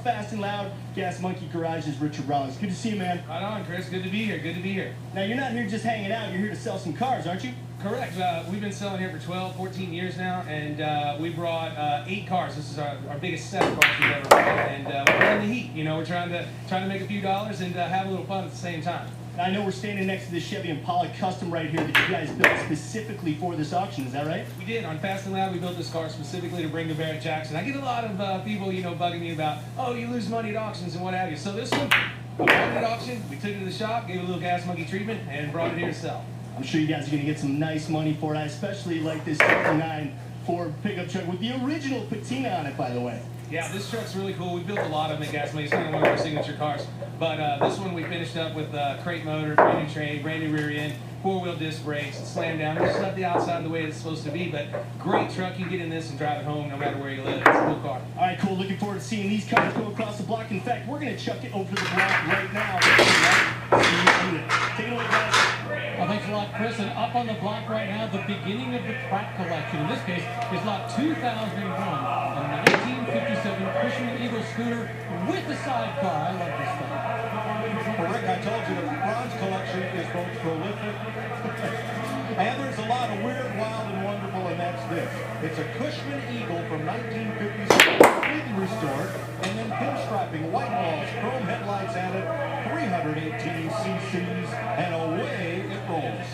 Fast and Loud Gas Monkey Garage's Richard Rollins. Good to see you, man. Right on, Chris. Good to be here. Good to be here. Now, you're not here just hanging out. You're here to sell some cars, aren't you? Correct. We've been selling here for 12, 14 years now, and we brought 8 cars. This is our biggest set of cars we've ever brought, and we're in the heat. You know, we're trying to make a few dollars and have a little fun at the same time. Now, I know we're standing next to this Chevy Impala Custom right here that you guys built specifically for this auction. Is that right? We did. On Fast and Loud, we built this car specifically to bring to Barrett Jackson. I get a lot of people, you know, bugging me about, oh, you lose money at auctions and what have you. So this one, I bought it at auction. We took it to the shop, gave it a little gas monkey treatment, and brought it here to sell. I'm sure you guys are going to get some nice money for it. I especially like this 59 Ford pickup truck with the original patina on it, by the way. Yeah, this truck's really cool. We built a lot of them at Gas Money. It's kind of one of our signature cars. But this one we finished up with crate motor, brand new train, brand new rear end, 4-wheel disc brakes, slammed down. We just left the outside the way it's supposed to be. But great truck. You get in this and drive it home no matter where you live. It's a cool car. All right, cool. Looking forward to seeing these cars go across the block. In fact, we're going to chuck it over to the block right now. Take it away, guys. Well, thanks a lot, Chris. And up on the block right now, the beginning of the Pratt collection. In this case, is lot 2001, a 1957 Cushman Eagle scooter with a sidecar. I love this thing. Well, Rick, I told you the bronze collection is both prolific and there's a lot of weird, wild, and wonderful, and that's this. It's a Cushman Eagle from 1957, completely restored, and then pinstriping, white walls, chrome headlights added, 318 cc's, and away it rolls.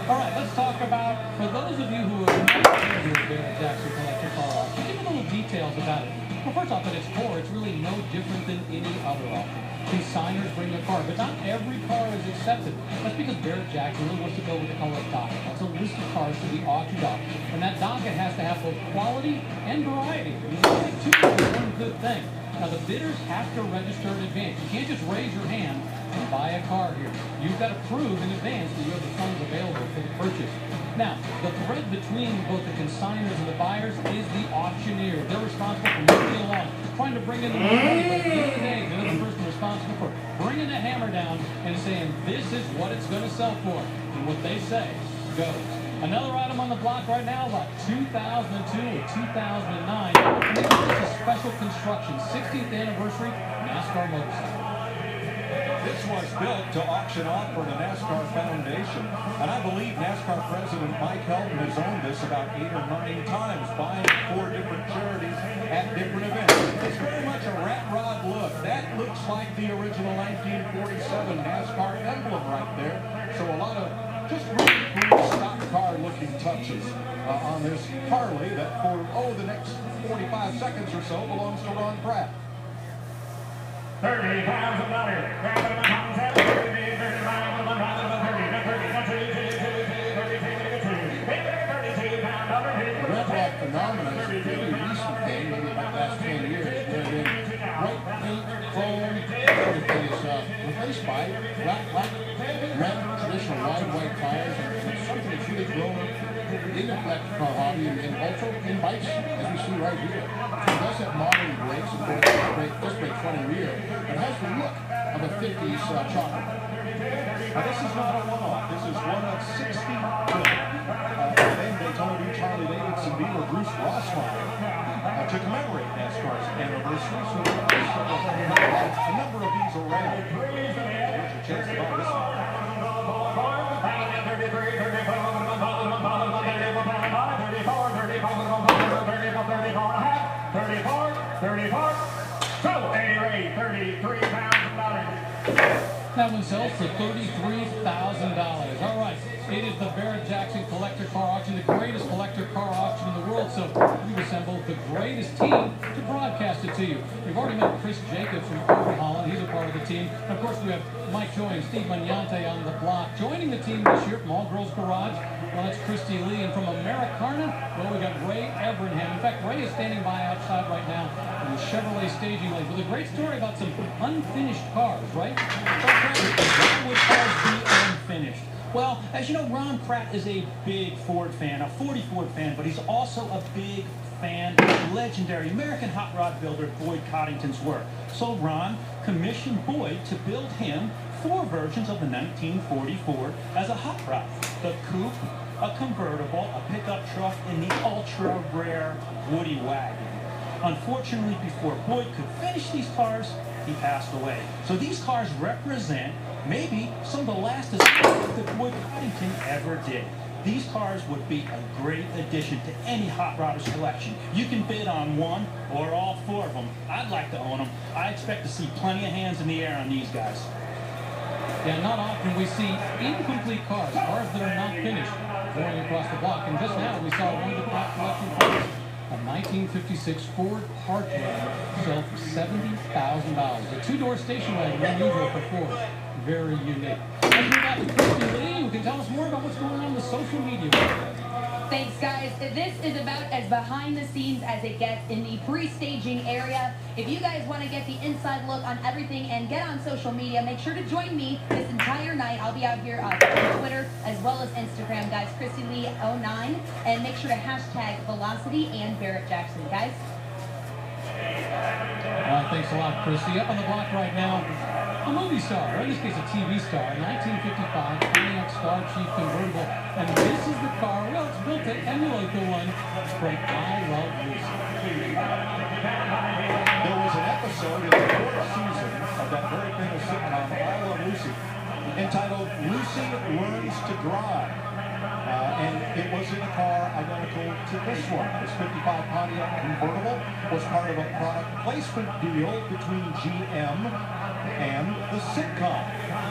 All right, let's talk about, for those of you who have not seen the Barrett Jackson Collector Car Auction, give a little details about it. Well, first off, at its core, it's really no different than any other auction. Consigners bring the car, but not every car is accepted. That's because Barrett Jackson really wants to go with the color docket. That's a list of cars to be auctioned off. And that docket has to have both quality and variety. You can't have two for one good thing. Now, the bidders have to register in advance. You can't just raise your hand and buy a car here. You've got to prove in advance that you have the funds available for the purchase. Now, the thread between both the consigners and the buyers is the auctioneer. They're responsible for moving along, trying to bring in the money, but at the end of the day, they're the person responsible for bringing the hammer down and saying, this is what it's going to sell for. And what they say goes. Another item on the block right now, lot 2002 or 2009. And this is a special construction, 60th anniversary NASCAR motorcycle. This was built to auction off for the NASCAR Foundation, and I believe NASCAR President Mike Helton has owned this about 8 or 9 times, buying it for different charities at different events. It's very much a rat rod look. That looks like the original 1947 NASCAR emblem right there. So a lot of just really cool stock car looking touches on this Harley that for, the next 45 seconds or so belongs to Ron Pratt. $30,000. Red phenomenon is a pretty recent thing, maybe about the last 10 years, where the white paint, chrome, everything is replaced by black, red, traditional wide white tires, and it's something that's really grown in the collector car hobby and also in bikes, as we see right here. So it does have modern brakes, of course, disc brakes front and rear, but it has the look of a 50s chopper. Now, this is not a one-off. This is one of 60 named Daytona Harley Davidson dealer Bruce Rossmeyer to commemorate NASCAR's anniversary. So there's a number of these around. Here's your chance to buy this one. That one sells for $33,000. All right, it is the Barrett Jackson Collector Car Auction, the greatest collector car auction in the world. So we've assembled the greatest team to broadcast it to you. We've already met Chris Jacobs from Over Holland. He's a part of the team. And of course, we have Mike Joy and Steve Magnante on the block. Joining the team this year from All Girls Garage, well, that's Christy Lee. And from Americana, well, we got Ray Evernham. In fact, Ray is standing by outside right now in the Chevrolet staging lanes with a great story about some unfinished cars, right? Why would cars be unfinished? Well, as you know, Ron Pratt is a big Ford fan, a 40 Ford fan, but he's also a big fan of legendary American hot rod builder Boyd Coddington's work. So Ron commissioned Boyd to build him 4 versions of the 1940 Ford as a hot rod. The coupe, a convertible, a pickup truck, and the ultra-rare Woody wagon. Unfortunately, before Boyd could finish these cars, he passed away. So these cars represent maybe some of the last assembly that Boyd Coddington ever did. These cars would be a great addition to any Hot Rodders collection. You can bid on one or all four of them. I'd like to own them. I expect to see plenty of hands in the air on these guys. Yeah, not often we see incomplete cars that are not finished, going across the block. And just now we saw one of the top collection cars, a 1956 Ford Heartland, sell for $70,000. A two-door station wagon, unusual for Ford. Very unique. Let's move out to Christy Lee, who can tell us more about what's going on in the social media world. Thanks, guys. This is about as behind the scenes as it gets in the pre-staging area. If you guys want to get the inside look on everything and get on social media, make sure to join me this entire night. I'll be out here on Twitter as well as Instagram, guys. Christy Lee 09, and make sure to hashtag Velocity and Barrett Jackson, guys. Thanks a lot, Christy. Up on the block right now, a movie star, or in this case a TV star, 1955 Pontiac Star Chief convertible. And this is the car, well, it's built to emulate the one from I Love Lucy. There was an episode in the fourth season of that very famous sitcom, I Love Lucy, entitled Lucy Learns to Drive. And it was in a car identical to this one. This 55 Pontiac convertible was part of a product placement deal between GM and the sitcom.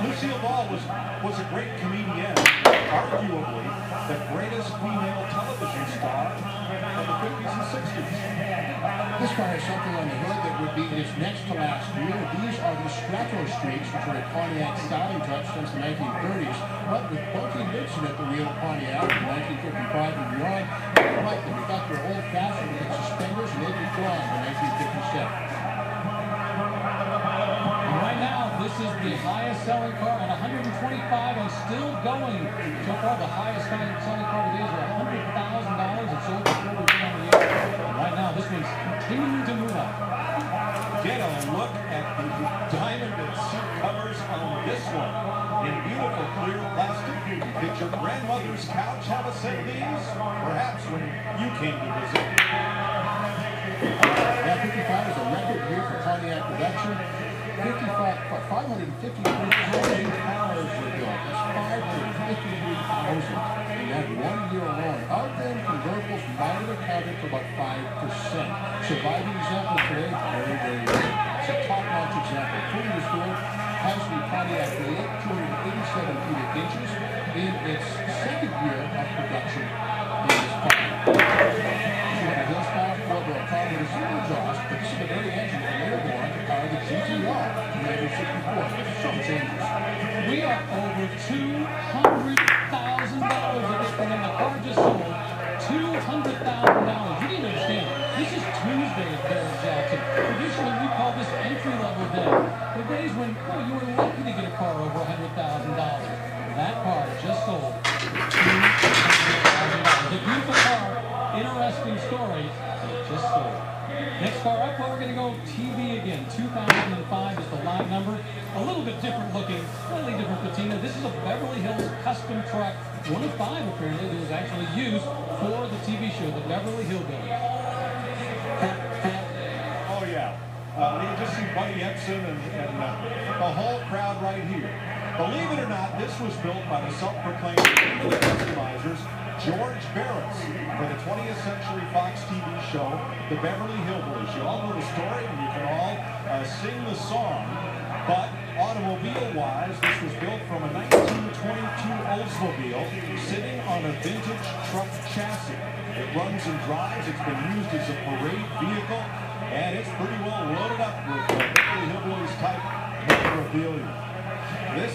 Lucille Ball was a great comedian, arguably the greatest female television star of the 50s and 60s. This car has something on the hood that would be its next to last year. These are the Strato Streaks, which are a Pontiac styling touch since the 1930s, but with Bunky Nixon at the wheel of Pontiac in 1955 and beyond. Like them, we got their old-fashioned with suspenders and they'd be drawn in 1957. Right now, this is the highest selling car at 125 and still going. So far, the highest selling car today is $100,000. It's sold for $40,000 a year. And right now, this one's continuing to move up. Get a look at the diamond seat covers on this one. In beautiful clear plastic. Did your grandmother's couch have a set of these? Perhaps when you came to visit. Yeah, 55 is a record year for Pontiac production. 553,000 cars were built. That's 553,000 in that 1 year alone. Of them, convertibles might have accounted for about 5%. Surviving example today, very, very rare. It's a top-notch example. Fully restored, has the Pontiac V8, 287 cubic inches in its second year of production in this car. 200 horsepower, four-door car with a zero exhaust, but this is the very engine that later wore on to power the GTR in 1964. Some changes. We are over $200,000 of this thing, and the car just sold $200,000. You need to understand, this is Tuesday at Barrett Jackson. Traditionally, we call this entry-level day. The days when you were lucky to get a car over $100,000. That car just sold $200,000. A beautiful car, interesting story, it just sold. Next car up, well, we're going to go TV again. 2005 is the lot number. A little bit different looking, slightly different patina. This is a Beverly Hills custom truck. One of five, apparently, that was actually used for the TV show, The Beverly Hillbillies. Oh, yeah. You can just see Buddy Epson and the whole crowd right here. Believe it or not, this was built by the self-proclaimed king of the customizers, George Barris, for the 20th Century Fox TV show, The Beverly Hillbillies. You all know the story, and you can all sing the song. But automobile-wise, this was built from a 1922 Oldsmobile sitting on a vintage truck chassis. It runs and drives. It's been used as a parade vehicle, and it's pretty well loaded up with Beverly Hillbillies type memorabilia. This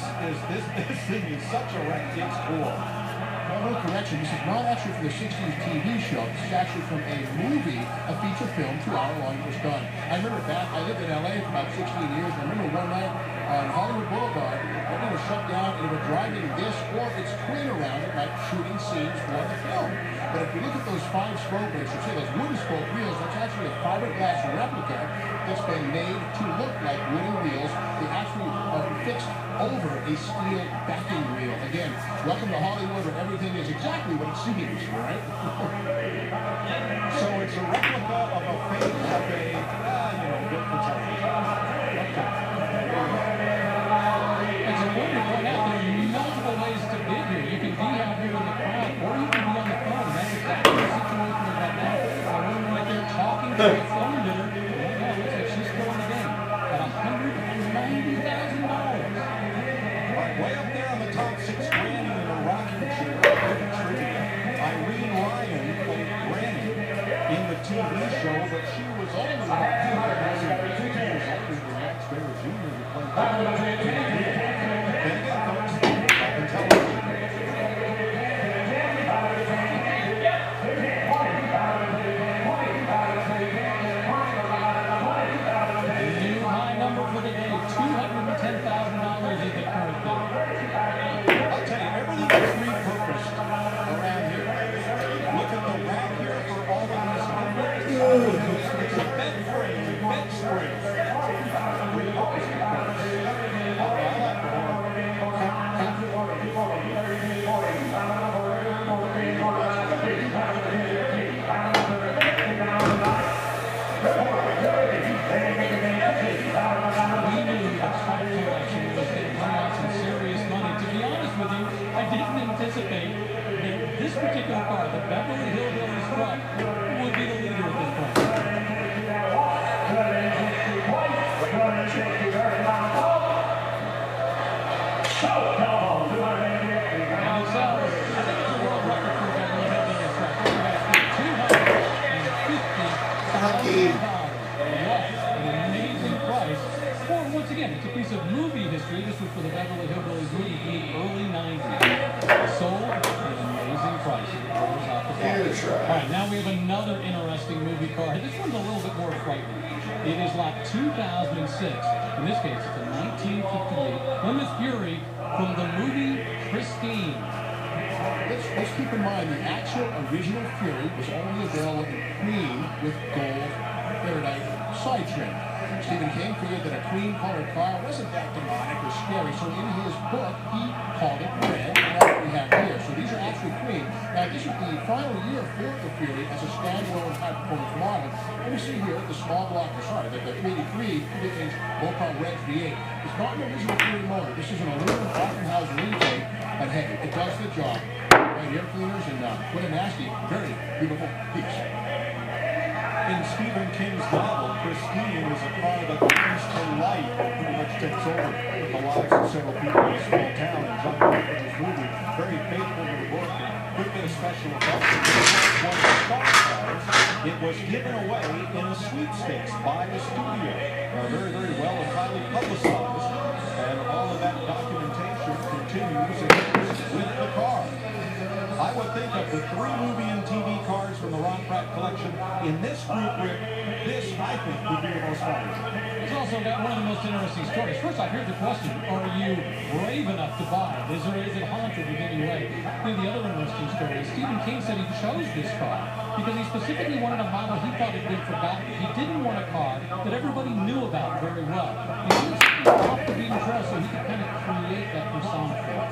thing is such a wreck, it's cool. No correction, this is not actually from the 60s TV show. This is actually from a movie, a feature film, 2 hour long it was done. I remember back, I lived in LA for about 16 years, and I remember one night, I on Hollywood Boulevard, they're going to shut down either driving this or its twin around it, like shooting scenes for the film. But if you look at those 5-spoke, or I should say those wooden spoke wheels, that's actually a fiberglass replica that's been made to look like wooden wheels. They actually are fixed over a steel backing wheel. Again, welcome to Hollywood where everything is exactly what it seems, right? So it's a replica of a fake of a, built for television. It's important to point out there are multiple ways to bid here. You can be out here in the crowd, or you can be on the phone. That's exactly the situation we're at now. A woman right there talking to a phone bidder. Right now, looks like she's throwing the game at $190,000. Way up there on the top 6 Granny in a rocking chair. Trivia. Irene Ryan played Granny in the TV show, but she was only about 2 years older than Max Baer Jr. who played TV. Then again, folks, back in television. New high number for the day, $210,000 is the current bid. I'll tell you, everything is repurposed around here. Look at the rack here for all of these. It's a bed frame, a bed spring. Repurposed, of course. I like the I didn't anticipate that this particular car, the Beverly Hillbillies truck, would be the leader at this point. And it sells, I think it's a world record for a Beverly Hillbillies truck. $250,000. What an amazing price. For, once again, it's a piece of movie history. This was for the Beverly Hillbillies movie in the early 90s. Sold at an amazing price. All right, now we have another interesting movie car. This one's a little bit more frightening. It is like 2006. In this case, it's a 1958 Plymouth Fury from the movie Christine. Let's keep in mind the actual original Fury was only available in cream with gold iridite side trim. Stephen King figured that a cream-colored car wasn't that demonic or scary, so in his book, he called it red, and that's what we have here. So these are actually cream. Now, this is the final year for the Fury as a standalone high-performance model. And we see here the small block, the 383 cubic-inch low-power red V8. It's not an original Fury motor. This is an aluminum Offenhausen intake, but hey, it does the job. Right, air cleaners, and what a nasty, very beautiful piece. In Stephen King's novel, Christine is a car that comes to life and pretty much takes over the lives of several people in a small town. And John Carpenter's movie, very faithful to the book, and good bit of special effects. One of the star cars, it was given away in a sweepstakes by the studio. Very, very well and highly publicized. And all of that documentation continues with the car. I would think of the 3 movie and TV cars from the Ron Pratt collection in this group, Rick, this, I think, would be the most fun. It's also got one of the most interesting stories. First off, here's the question. Are you brave enough to buy it? Is it haunted in any way? The other interesting story is Stephen King said he chose this car because he specifically wanted a model he thought had been forgotten. He didn't want a car that everybody knew about very well. He wanted something off the beaten trail so he could kind of create that persona for it.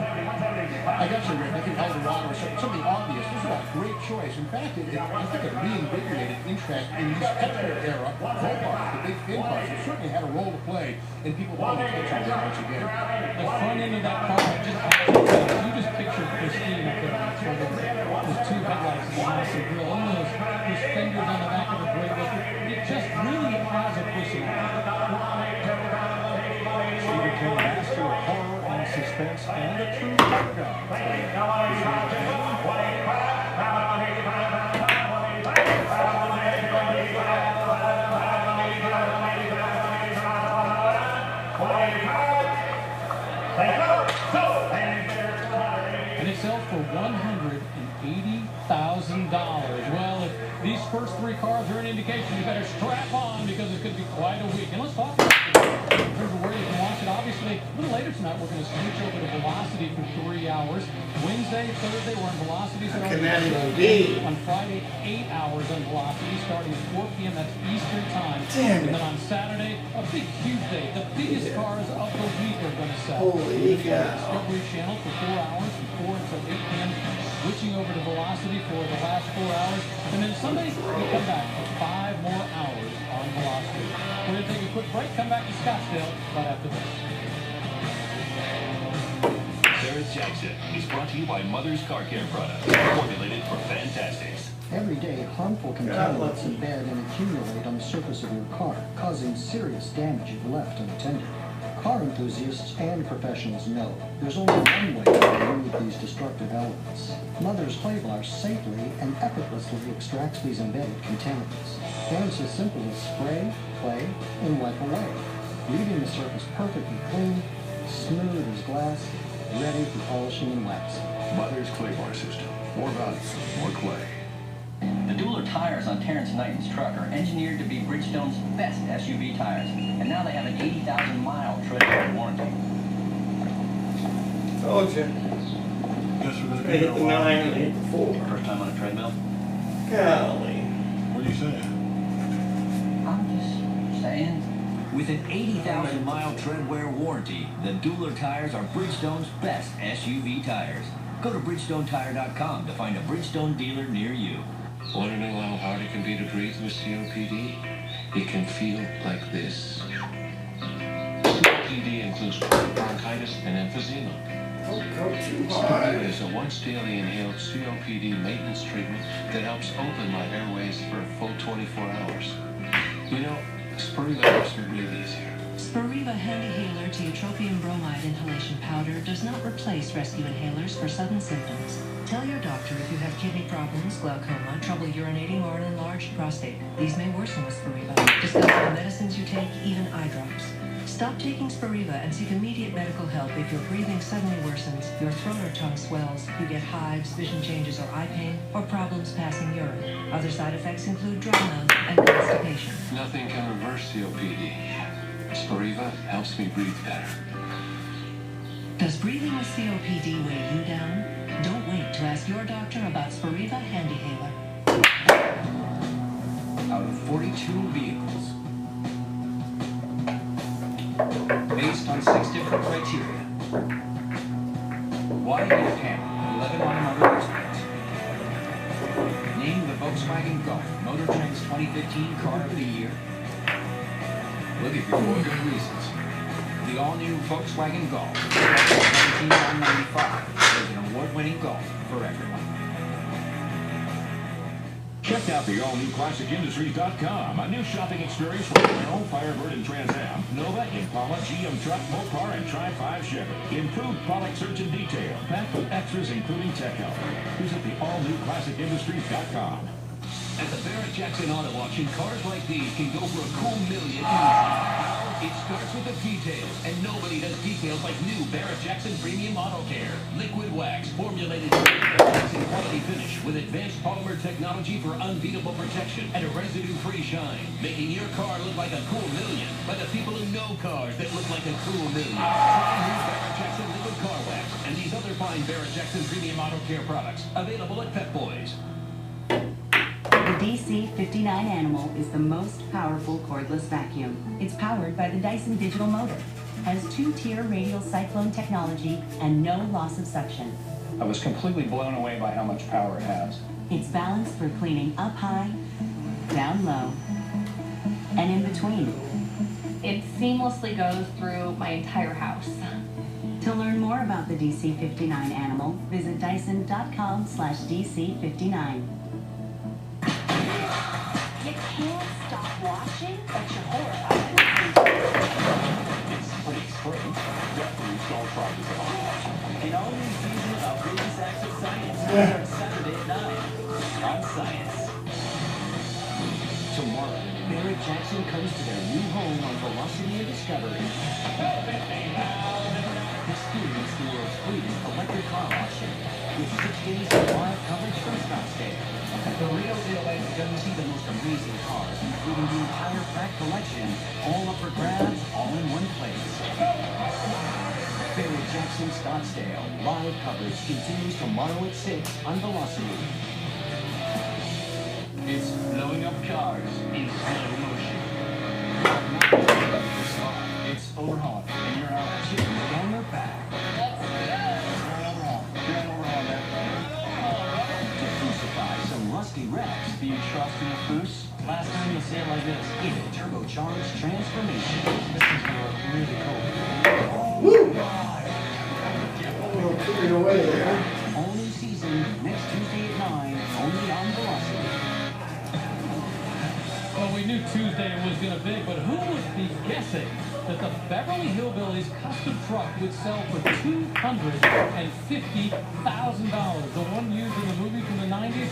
I got you, Rick. I think Eldorado or something obvious. This is a great choice. In fact, I think it reinvigorated interest in these extra-era go-cars, the big fin cars. It certainly had a role to play in people paying attention to them once again. The front end of that car, you just pictured Christine up there on the front of it. Those 2 headlights and the massive grill, and those fenders on the back of the brake. It just really has a personality. Stephen King, master of horror and suspense and a true car guy. And it sells for $180,000. Well, if these first 3 cars are an indication, you better strap on because it could be quite a week. And let's talk about it in terms of where you can watch it. Obviously, Actually, a little later tonight, we're going to switch over to Velocity for 3 hours. Wednesday, Thursday, we're on Velocity. Can that even be? On Friday, 8 hours on Velocity, starting at 4 p.m. That's Eastern Time. Damn it. And then on Saturday, a big, huge day. The biggest cars of the week are going to sell. Holy cow. Discovery Channel for 4 hours, from 4 until 8 p.m. Switching over to Velocity for the last 4 hours. And then Sunday, we come back for 5 more hours on Velocity. We're going to take a quick break, come back to Scottsdale right after this. Barrett Jackson is brought to you by Mother's Car Care Products, formulated for Fantastics. Every day, harmful contaminants embed and accumulate on the surface of your car, causing serious damage if left unattended. Car enthusiasts and professionals know there's only one way to remove these destructive elements. Mother's Flavor safely and effortlessly extracts these embedded contaminants. And it's as simple as spray, play, and wipe away, leaving the surface perfectly clean, smooth as glass, ready for polishing and waxing. Mother's Clay Bar System. More value, more clay. The dueler tires on Terrence Knighton's truck are engineered to be Bridgestone's best SUV tires, and now they have an 80,000-mile treadwear warranty. Told you. Guess we're going to I hit the 9 and hit the 4. First time on a treadmill? Golly. What are you saying? I'm just saying. With an 80,000-mile treadwear warranty, the dueler tires are Bridgestone's best SUV tires. Go to BridgestoneTire.com to find a Bridgestone dealer near you. Want to know how hard it can be to breathe with COPD? It can feel like this. COPD includes bronchitis and emphysema. Don't go too Spiriva hard. is a once-daily inhaled COPD maintenance treatment that helps open my airways for a full 24 hours. You know, Spiriva helps me breathe easier. Spiriva Handihaler tiotropium bromide inhalation powder does not replace rescue inhalers for sudden symptoms. Tell your doctor if you have kidney problems, glaucoma, trouble urinating, or an enlarged prostate. These may worsen with Spiriva. Discuss the medicines you take, even eye drops. Stop taking Spiriva and seek immediate medical help if your breathing suddenly worsens, your throat or tongue swells, you get hives, vision changes or eye pain, or problems passing urine. Other side effects include dry mouth and constipation. Nothing can reverse COPD. Spiriva helps me breathe better. Does breathing with COPD weigh you down? Don't wait to ask your doctor about Spiriva Handihaler. Out of 42 vehicles, based on 6 different criteria. Why did it panel 11 automotive experts? Named the Volkswagen Golf Motor Trend's 2015 Car of the Year. Look at your more good reasons. The all-new Volkswagen Golf, $17,995, is an award-winning Golf for everyone. Check out the all-new ClassicIndustries.com, a new shopping experience for Renault, Firebird, and Trans Am, Nova, Impala, GM Truck, Mopar, and Tri-5 Chevy. Improved product search and detail, packed with extras including tech help. Visit the all-new ClassicIndustries.com. At the Barrett Jackson Auto Auction, cars like these can go for a cool million. It starts with the details, and nobody does details like new Barrett Jackson Premium Auto Care. Liquid wax, formulated for Jackson quality finish with advanced polymer technology for unbeatable protection and a residue-free shine, making your car look like a cool million by the people who know cars that look like a cool million. Try new Barrett Jackson Liquid Car Wax and these other fine Barrett Jackson Premium Auto Care products available at Pep Boys. The DC-59 Animal is the most powerful cordless vacuum. It's powered by the Dyson digital motor, has 2-tier radial cyclone technology, and no loss of suction. I was completely blown away by how much power it has. It's balanced for cleaning up high, down low, and in between. It seamlessly goes through my entire house. To learn more about the DC-59 Animal, visit Dyson.com/DC59. You can't stop watching, but you're horrified. It's pretty strange. Definitely don't try this at all. An all-new season of Business Acts of Science starts Saturday at 9 on Science. Tomorrow, Barrett Jackson comes to their new home on Velocity and Discovery. Experience the world's greatest electric car auction with 6 days of live coverage from Scottsdale. The real deal is you're going to see the most amazing cars, including the entire Pratt collection, all up for grabs, all in one place. Jackson Scottsdale. Live coverage continues tomorrow at 6 on Velocity. It's blowing up cars in slow motion. It's overhaul, and you're out chicken on their back. To crucify some rusty wrecks. Do you trust in the Cruise? Last time you'll see it like this. In a turbocharged transformation. This is going to look really cool. Woo! Oh, took it away there. All new season next Tuesday at 9, only on Velocity. Well, we knew Tuesday was going to big, but who would be guessing that the Beverly Hillbillies custom truck would sell for $250,000? The one used in the movie from the 90s?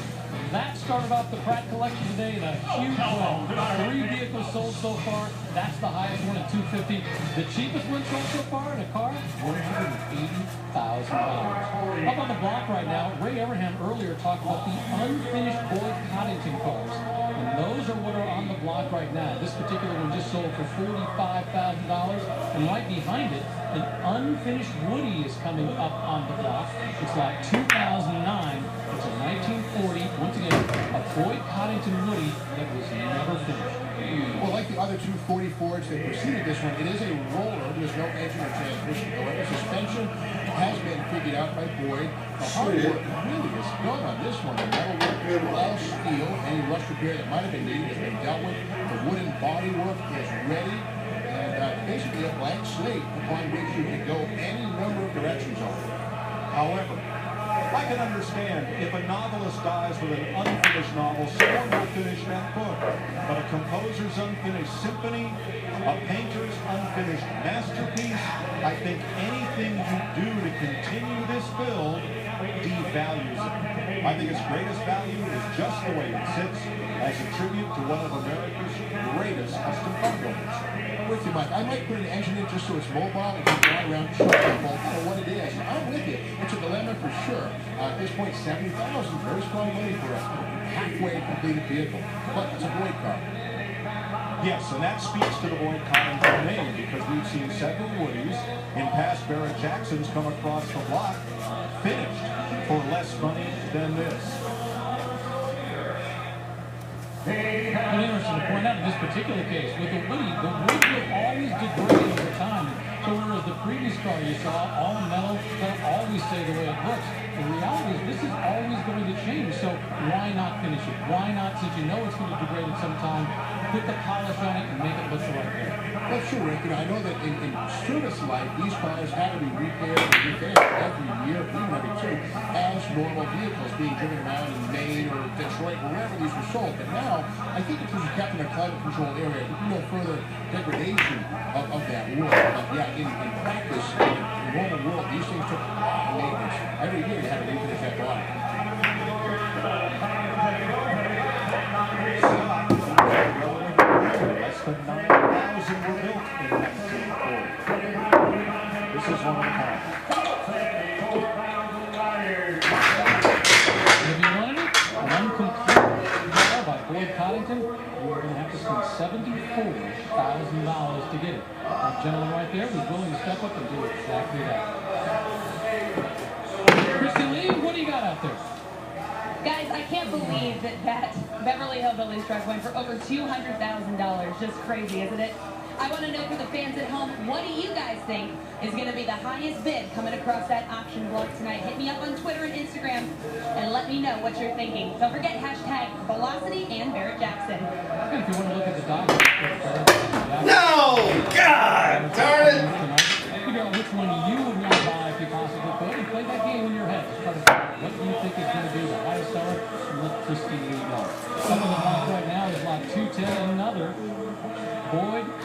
That started off the Pratt collection today in a huge way. 3 vehicles sold so far. That's the highest one at $250,000. The cheapest one sold so far in a car, $180,000. Up on the block right now, Ray Abraham earlier talked about the unfinished Boyd Coddington cars. And those are what are on the block right now. This particular one just sold for $45,000. And right behind it, an unfinished Woody is coming up on the block. It's like 2009. It's a 1940, once again, a Boyd Coddington Woody that was never finished. Well, like the other two 44s that preceded this one, it is a roller. There's no engine or transmission. However, suspension has been figured out by Boyd. The hard work really is done on this one. The metal work, all steel. Any rust repair that might have been needed has been dealt with. The wooden body work is ready. And basically a blank slate upon which you can go any number of directions on. However, I can understand if a novelist dies with an unfinished novel, someone will finish that book. But a composer's unfinished symphony, a painter's unfinished masterpiece, I think anything you do to continue this build devalues it. I think its greatest value is just the way it sits, as a tribute to one of America's greatest custom car builders. With you, Mike. I might put an engine in just so it's mobile and can fly around show people, what it is. I'm with you. It's a dilemma for sure. At this point, $70,000, very strong money for a halfway completed vehicle. But it's a Boyd car. Yes, and that speaks to the Boyd Coddington name, because we've seen several Woodies in past Barrett Jacksons come across the block finished for less money than this. But interesting to point out in this particular case, with the Woody will always degrade over time. So whereas the previous car you saw, all metal, they'll always stay the way it looks. The reality is this is always going to change, so why not finish it? Why not, since you know it's going to degrade at some time, put the polish on it and make it look the right way? Well, sure, Rick. I know that in service life, these cars have to be repaired and repaired every year, even every two, as normal vehicles being driven around in Maine or Detroit, wherever these were sold. But now, I think if this is kept in a climate-controlled area, there'd be no further degradation of that wood. But yeah, in practice, in the normal world, these things took a lot of maintenance. Every year you had to refinish that body. Less than 9,000 were built in 1940. This is one of a kind. If you wanted it, an incomplete car by Boyd Coddington, you were going to have to spend $74,000 to get it. That gentleman right there was willing to step up and do exactly that. Christy Lee, what do you got out there? Guys, I can't believe that Beverly Hillbillies truck went for over $200,000. Just crazy, isn't it? I want to know for the fans at home, what do you guys think is going to be the highest bid coming across that auction block tonight? Hit me up on Twitter and Instagram and let me know what you're thinking. Don't forget hashtag Velocity and Barrett Jackson. And if you want to look at the document, No! God darn it! Figure out which one you would want to buy if you possibly could, and play that game in your head. Just try to figure out what you think is going to be the highest seller, and let Christy Lee know. Up on the block right now is lot 210.